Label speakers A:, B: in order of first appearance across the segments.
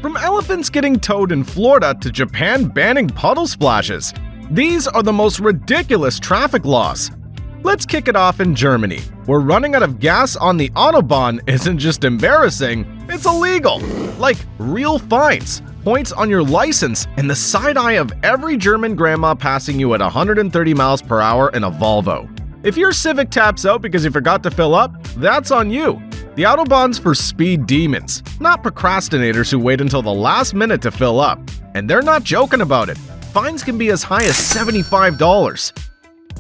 A: From elephants getting towed in Florida to Japan banning puddle splashes, these are the most ridiculous traffic laws. Let's kick it off in Germany, where running out of gas on the Autobahn isn't just embarrassing, it's illegal. Like real fines, points on your license, and the side eye of every German grandma passing you at 130 miles per hour in a Volvo. If your Civic taps out because you forgot to fill up, that's on you. The Autobahn's for speed demons, not procrastinators who wait until the last minute to fill up. And they're not joking about it. Fines can be as high as $75.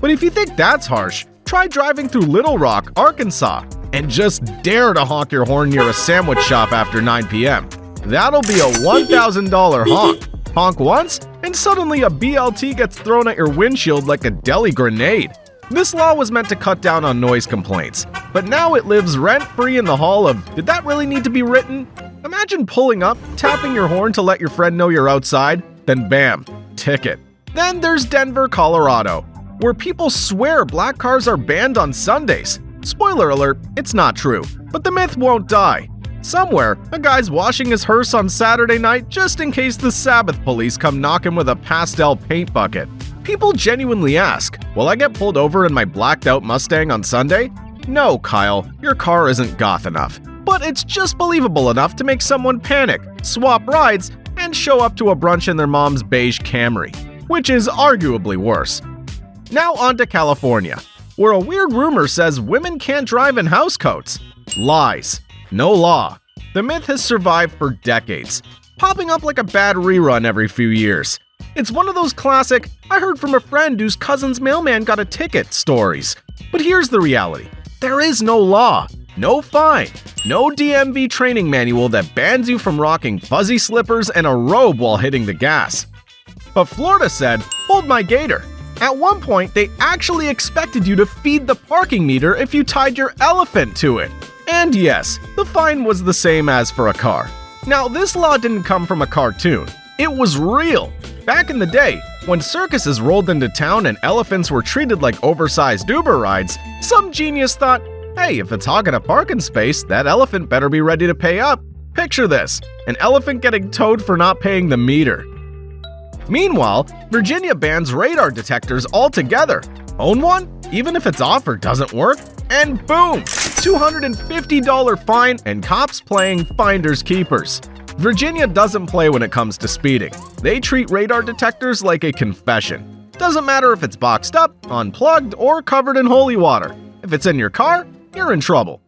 A: But if you think that's harsh, try driving through Little Rock, Arkansas, and just dare to honk your horn near a sandwich shop after 9 p.m. That'll be a $1,000 honk. Honk once, and suddenly a BLT gets thrown at your windshield like a deli grenade. This law was meant to cut down on noise complaints, but now it lives rent-free in the hall of, did that really need to be written? Imagine pulling up, tapping your horn to let your friend know you're outside, then bam, ticket. Then there's Denver, Colorado, where people swear black cars are banned on Sundays. Spoiler alert, it's not true, but the myth won't die. Somewhere, a guy's washing his hearse on Saturday night just in case the Sabbath police come knocking with a pastel paint bucket. People genuinely ask, will I get pulled over in my blacked out Mustang on Sunday? No, Kyle, your car isn't goth enough. But it's just believable enough to make someone panic, swap rides, and show up to a brunch in their mom's beige Camry, which is arguably worse. Now on to California, where a weird rumor says women can't drive in housecoats. Lies. No law. The myth has survived for decades, popping up like a bad rerun every few years. It's one of those classic, I heard from a friend whose cousin's mailman got a ticket stories. But here's the reality. There is no law, no fine, no DMV training manual that bans you from rocking fuzzy slippers and a robe while hitting the gas. But Florida said, hold my gator. At one point, they actually expected you to feed the parking meter if you tied your elephant to it. And yes, the fine was the same as for a car. Now, this law didn't come from a cartoon. It was real. Back in the day, when circuses rolled into town and elephants were treated like oversized Uber rides, some genius thought, hey, if it's hogging a parking space, that elephant better be ready to pay up. Picture this, an elephant getting towed for not paying the meter. Meanwhile, Virginia bans radar detectors altogether. Own one, even if it's off or doesn't work, and boom, $250 fine and cops playing finders keepers. Virginia doesn't play when it comes to speeding. They treat radar detectors like a confession. Doesn't matter if it's boxed up, unplugged, or covered in holy water. If it's in your car, you're in trouble.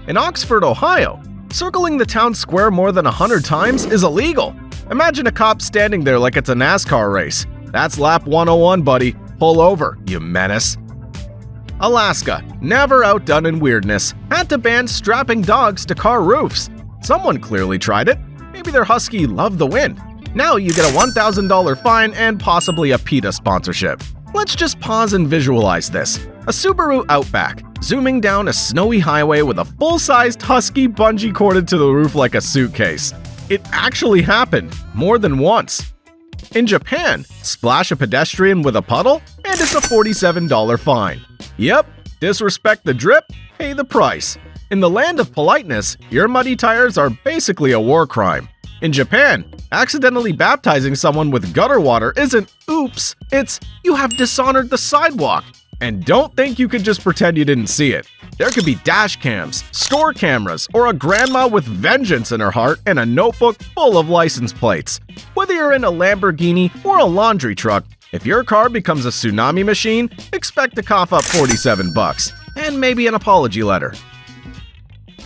A: In Oxford, Ohio, circling the town square more than 100 times is illegal. Imagine a cop standing there like it's a NASCAR race. That's lap 101, buddy. Pull over, you menace. Alaska, never outdone in weirdness, had to ban strapping dogs to car roofs. Someone clearly tried it. Maybe their husky loved the wind. Now you get a $1,000 fine and possibly a PETA sponsorship. Let's just pause and visualize this. A Subaru Outback, zooming down a snowy highway with a full-sized husky bungee corded to the roof like a suitcase. It actually happened, more than once. In Japan, splash a pedestrian with a puddle, and it's a $47 fine. Yep, disrespect the drip, pay the price. In the land of politeness, your muddy tires are basically a war crime. In Japan, accidentally baptizing someone with gutter water isn't oops, it's you have dishonored the sidewalk. And don't think you could just pretend you didn't see it. There could be dash cams, store cameras, or a grandma with vengeance in her heart and a notebook full of license plates. Whether you're in a Lamborghini or a laundry truck, if your car becomes a tsunami machine, expect to cough up $47 and maybe an apology letter.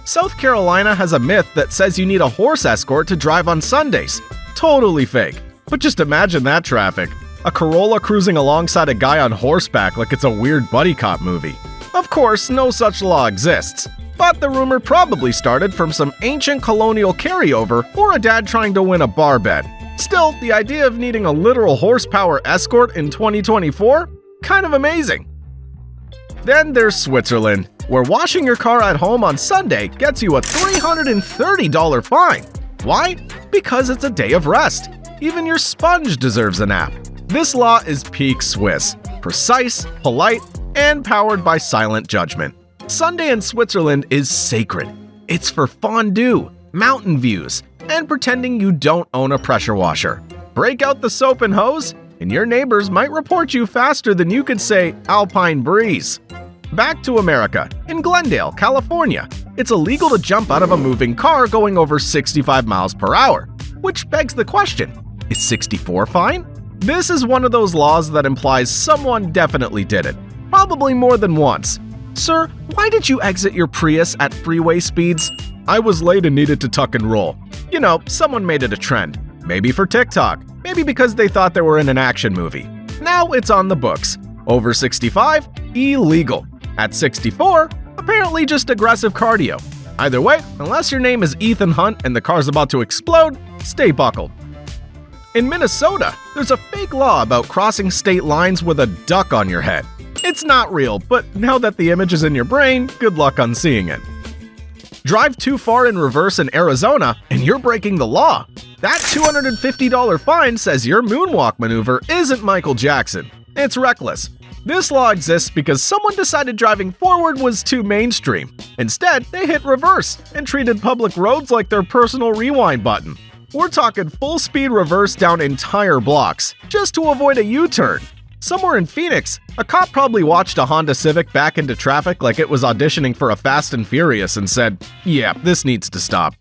A: South Carolina has a myth that says you need a horse escort to drive on Sundays. Totally fake. But just imagine that traffic. A Corolla cruising alongside a guy on horseback like it's a weird buddy cop movie. Of course, no such law exists. But the rumor probably started from some ancient colonial carryover or a dad trying to win a bar bet. Still, the idea of needing a literal horsepower escort in 2024? Kind of amazing. Then there's Switzerland, where washing your car at home on Sunday gets you a $330 fine. Why? Because it's a day of rest. Even your sponge deserves a nap. This law is peak Swiss, precise, polite, and powered by silent judgment. Sunday in Switzerland is sacred. It's for fondue, mountain views, and pretending you don't own a pressure washer. Break out the soap and hose, and your neighbors might report you faster than you could say Alpine Breeze. Back to America. In Glendale, California, it's illegal to jump out of a moving car going over 65 miles per hour. Which begs the question, is 64 fine? This is one of those laws that implies someone definitely did it. Probably more than once. Sir, why did you exit your Prius at freeway speeds? I was late and needed to tuck and roll. You know, someone made it a trend. Maybe for TikTok. Maybe because they thought they were in an action movie. Now it's on the books. Over 65, illegal. At 64, apparently just aggressive cardio. Either way, unless your name is Ethan Hunt and the car's about to explode, stay buckled. In Minnesota, there's a fake law about crossing state lines with a duck on your head. It's not real, but now that the image is in your brain, good luck unseeing it. Drive too far in reverse in Arizona, and you're breaking the law. That $250 fine says your moonwalk maneuver isn't Michael Jackson. It's reckless. This law exists because someone decided driving forward was too mainstream. Instead, they hit reverse and treated public roads like their personal rewind button. We're talking full-speed reverse down entire blocks, just to avoid a U-turn. Somewhere in Phoenix, a cop probably watched a Honda Civic back into traffic like it was auditioning for a Fast and Furious and said, yeah, this needs to stop.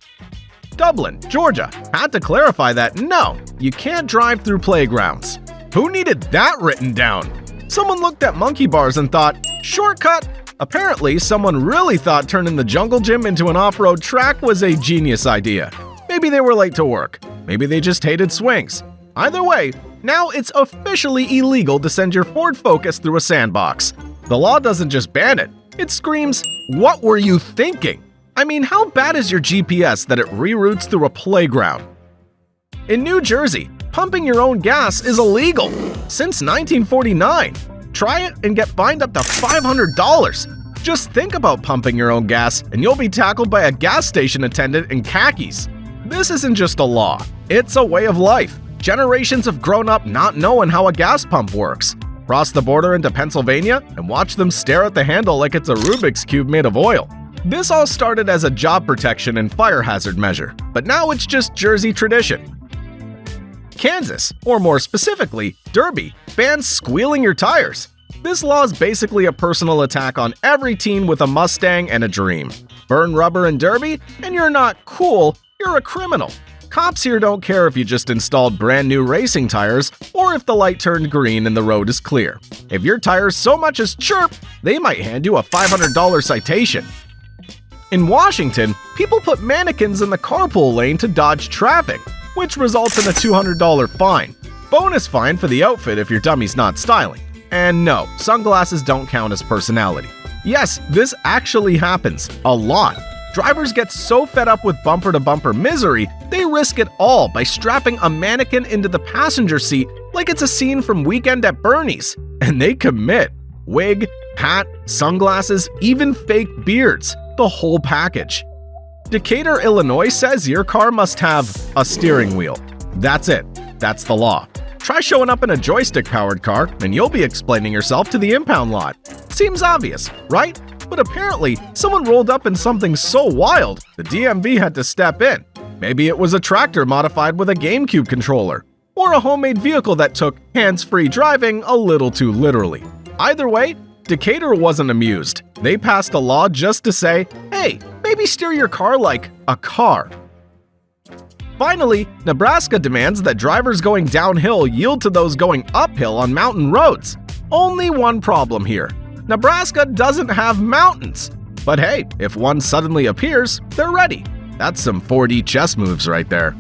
A: Dublin, Georgia, had to clarify that no, you can't drive through playgrounds. Who needed that written down? Someone looked at monkey bars and thought, shortcut! Apparently, someone really thought turning the jungle gym into an off-road track was a genius idea. Maybe they were late to work. Maybe they just hated swings. Either way, now it's officially illegal to send your Ford Focus through a sandbox. The law doesn't just ban it, it screams, what were you thinking? I mean, how bad is your GPS that it reroutes through a playground? In New Jersey, pumping your own gas is illegal since 1949. Try it and get fined up to $500. Just think about pumping your own gas and you'll be tackled by a gas station attendant in khakis. This isn't just a law, it's a way of life. Generations have grown up not knowing how a gas pump works. Cross the border into Pennsylvania and watch them stare at the handle like it's a Rubik's Cube made of oil. This all started as a job protection and fire hazard measure, but now it's just Jersey tradition. Kansas, or more specifically, Derby, bans squealing your tires. This law is basically a personal attack on every teen with a Mustang and a dream. Burn rubber in Derby, and you're not cool, you're a criminal. Cops here don't care if you just installed brand new racing tires or if the light turned green and the road is clear. If your tires so much as chirp, they might hand you a $500 citation. In Washington, people put mannequins in the carpool lane to dodge traffic, which results in a $200 fine. Bonus fine for the outfit if your dummy's not styling. And no, sunglasses don't count as personality. Yes, this actually happens a lot. Drivers get so fed up with bumper-to-bumper misery, they risk it all by strapping a mannequin into the passenger seat like it's a scene from Weekend at Bernie's. And they commit. Wig, hat, sunglasses, even fake beards. The whole package. Decatur, Illinois says your car must have a steering wheel. That's it. That's the law. Try showing up in a joystick-powered car and you'll be explaining yourself to the impound lot. Seems obvious, right? But apparently, someone rolled up in something so wild, the DMV had to step in. Maybe it was a tractor modified with a GameCube controller, or a homemade vehicle that took hands-free driving a little too literally. Either way, Decatur wasn't amused. They passed a law just to say, hey, maybe steer your car like a car. Finally, Nebraska demands that drivers going downhill yield to those going uphill on mountain roads. Only one problem here. Nebraska doesn't have mountains. But hey, if one suddenly appears, they're ready. That's some 4D chess moves right there.